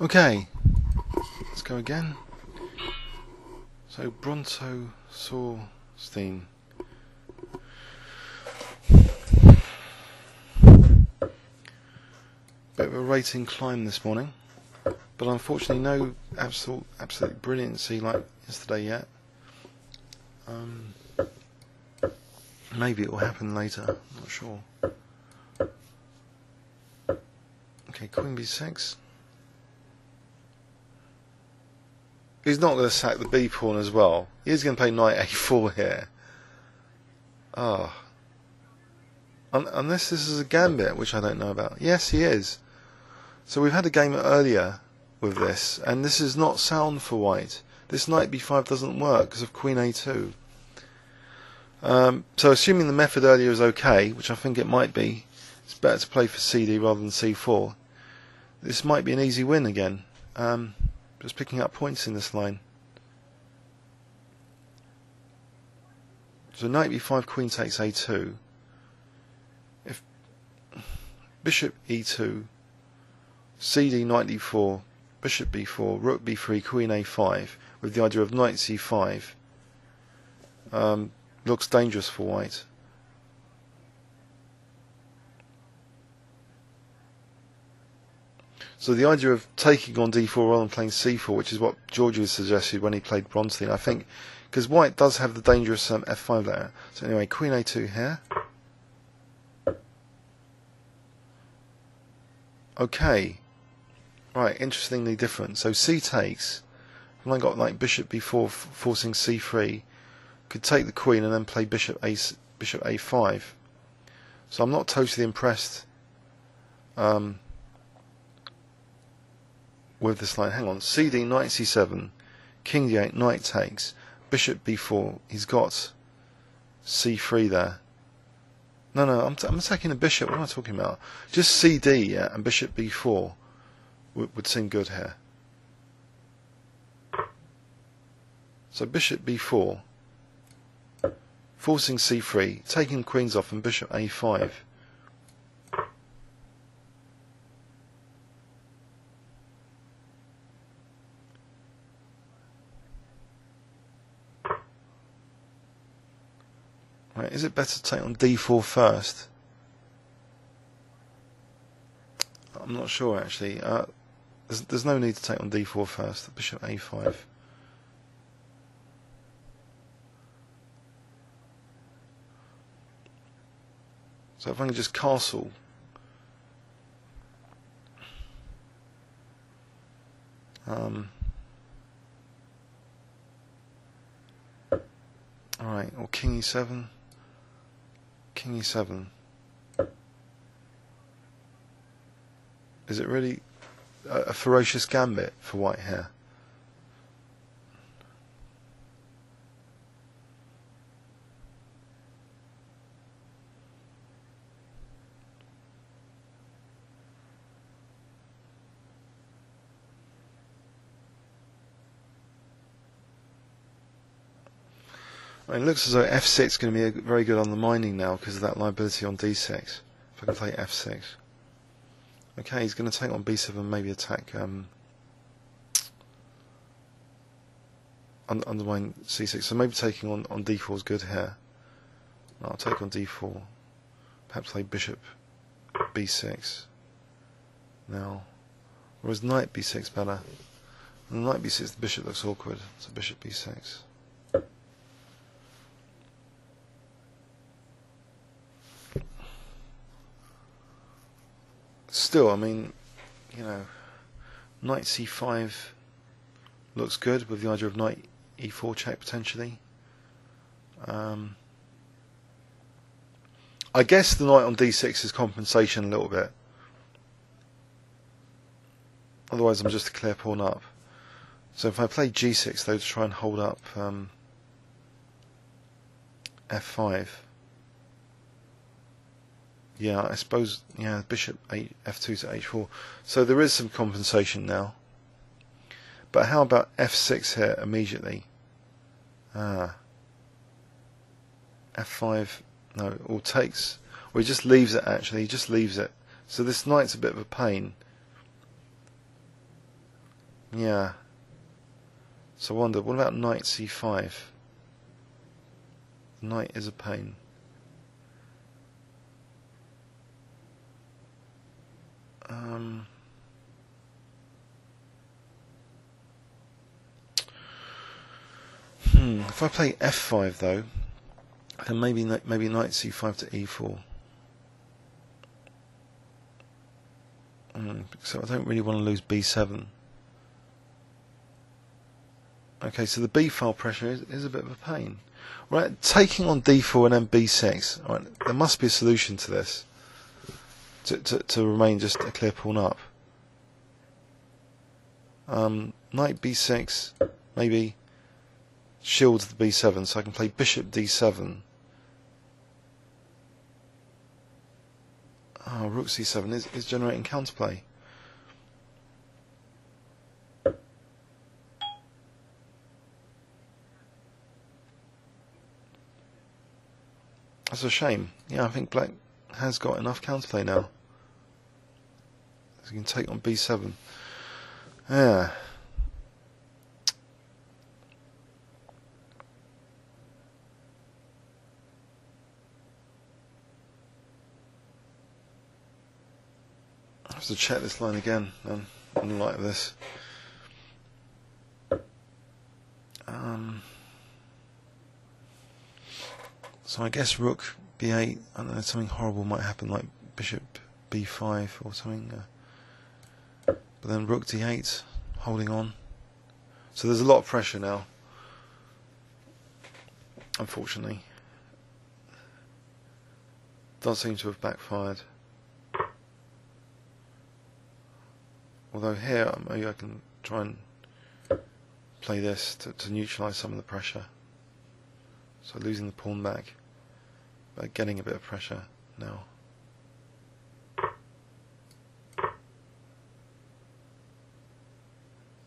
Okay, let's go again. So Brontosaurstein. Bit of a rating climb this morning, but unfortunately no absolute brilliancy like yesterday yet. Maybe it will happen later, I'm not sure. Okay, Queen B6. He's not going to sack the B pawn as well. He is going to play Knight A4 here. Ah. Unless this is a gambit, which I don't know about. Yes, he is. So we've had a game earlier with this, and this is not sound for white. This Knight B5 doesn't work because of Queen A2. So assuming the method earlier is okay, which I think it might be, it's better to play for CD rather than C4. This might be an easy win again. Just picking up points in this line. So Knight B5, Queen takes A2. If Bishop E2, CD, Knight D4, Bishop B4, Rook B3, Queen A5, with the idea of Knight C5, looks dangerous for white. So the idea of taking on D4 rather than playing C4, which is what Georgiou suggested when he played Bronstein, I think, because white does have the dangerous F5 layer. So anyway, Queen A2 here. Okay. Right, interestingly different. So C takes. When I got like Bishop B4 forcing C3, could take the Queen and then play Bishop A5. So I'm not totally impressed with this line. Hang on, CD, Knight C7, King D8, Knight takes, Bishop B4. He's got C3 there. No, I'm attacking the bishop. What am I talking about? Just CD, yeah, and Bishop B4 would seem good here. So Bishop B4, forcing C3, taking queens off, and Bishop A5. Right, is it better to take on D4 first? I'm not sure actually. There's no need to take on D4 first. Bishop A5. So if I can just castle. Alright, or King E7. King E7. Is it really a ferocious gambit for white here? I mean, it looks as though F6 is going to be very good on the mining now because of that liability on D6. If I can play F6. Okay, he's going to take on B7 and maybe attack undermine C6. So maybe taking on D4 is good here. I'll take on D4. Perhaps play Bishop B6 now. Or is Knight B6 better? And Knight B6, the bishop looks awkward. So Bishop B6. Still, I mean, you know, Knight C5 looks good with the idea of Knight E4 check potentially. I guess the Knight on D6 is compensation a little bit. Otherwise I'm just a clear pawn up. So if I play G6 though to try and hold up F5. Yeah, I suppose, yeah, Bishop F2 to H4. So there is some compensation now. But how about F6 here immediately? F5, no, or takes, or he just leaves it actually, he just leaves it. So this knight's a bit of a pain. Yeah. So I wonder, what about knight c5? Knight is a pain. If I play f5 though, then maybe knight c5 to e4. So I don't really want to lose b7. Okay, so the b file pressure is a bit of a pain. Right, taking on d4 and then b6. Right, there must be a solution to this to remain just a clear pawn up. Knight b6 maybe shields the b7, so I can play bishop d7. Oh, rook c7 is generating counterplay. That's a shame. Yeah, I think black has got enough counterplay now. So you can take on b7. Yeah. I have to check this line again on like this. So I guess rook b8. I don't know, something horrible might happen, like bishop b5 or something. But then rook d8, holding on. So there's a lot of pressure now, unfortunately. Does seem to have backfired. Although here, maybe I can try and play this to neutralise some of the pressure. So losing the pawn back, but getting a bit of pressure now.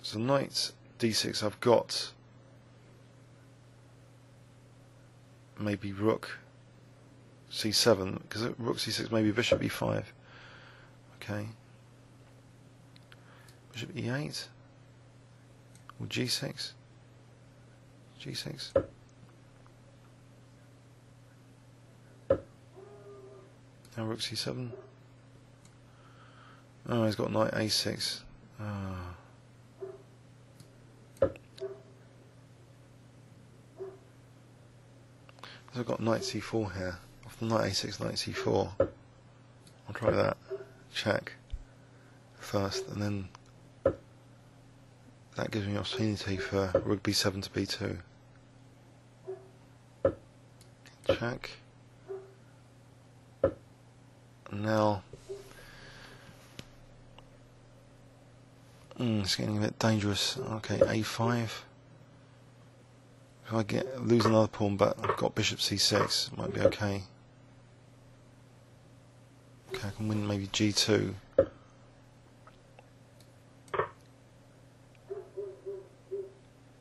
So knight d6, I've got maybe rook c7, because rook c6 maybe bishop e5. Okay. Bishop e8 or g6. G6. Now rook c7. Oh, he's got knight a6. So I've got knight c4 here. Off the knight a6, knight c4. I'll try that. Check first, and then that gives me opportunity for rook b7 to b2. Check. And now it's getting a bit dangerous. Okay, a5. If I lose another pawn, but I've got bishop c6, might be okay. Okay, I can win maybe g2.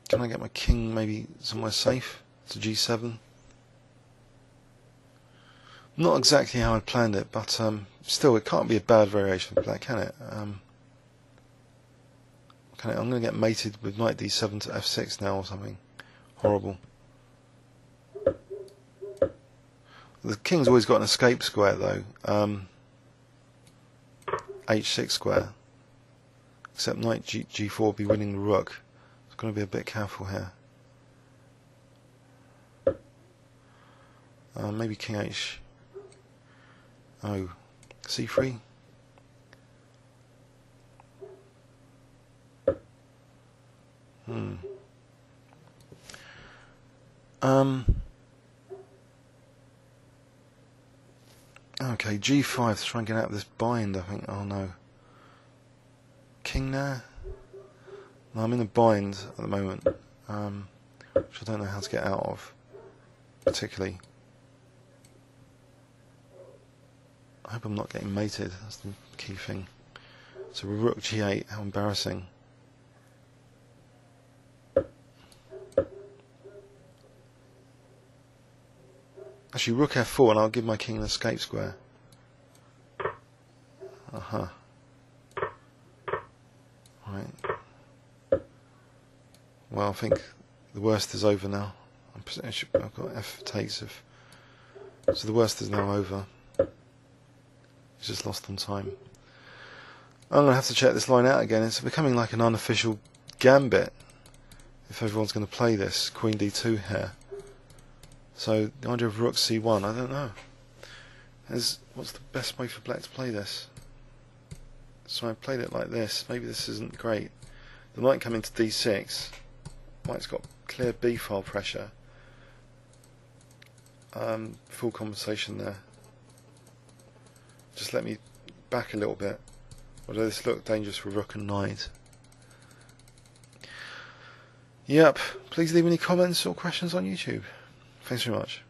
Can I get my king maybe somewhere safe to g7? Not exactly how I planned it, but still, it can't be a bad variation of black, can it? I'm going to get mated with knight d7 to f6 now or something. Horrible. The king's always got an escape square though. H6 square. Except knight g4 will be winning the rook. It's going to be a bit careful here. Maybe king h. Oh, c3. Okay, g5 to try and get out of this bind, I think. Oh no. King there? No, I'm in a bind at the moment, which I don't know how to get out of, particularly. I hope I'm not getting mated, that's the key thing. So rook g8, how embarrassing. Actually, rook f4 and I'll give my king an escape square. Right. Well, I think the worst is over now. I've got F takes of. So the worst is now over. He's just lost on time. I'm going to have to check this line out again. It's becoming like an unofficial gambit if everyone's going to play this Queen D2 here. So the idea of Rook C1, I don't know. What's the best way for black to play this? So I played it like this. Maybe this isn't great. The knight come into D6. White's got clear B file pressure. Full compensation there. Just let me back a little bit. Although this looked dangerous for rook and knight. Yep. Please leave any comments or questions on YouTube. Thanks very much.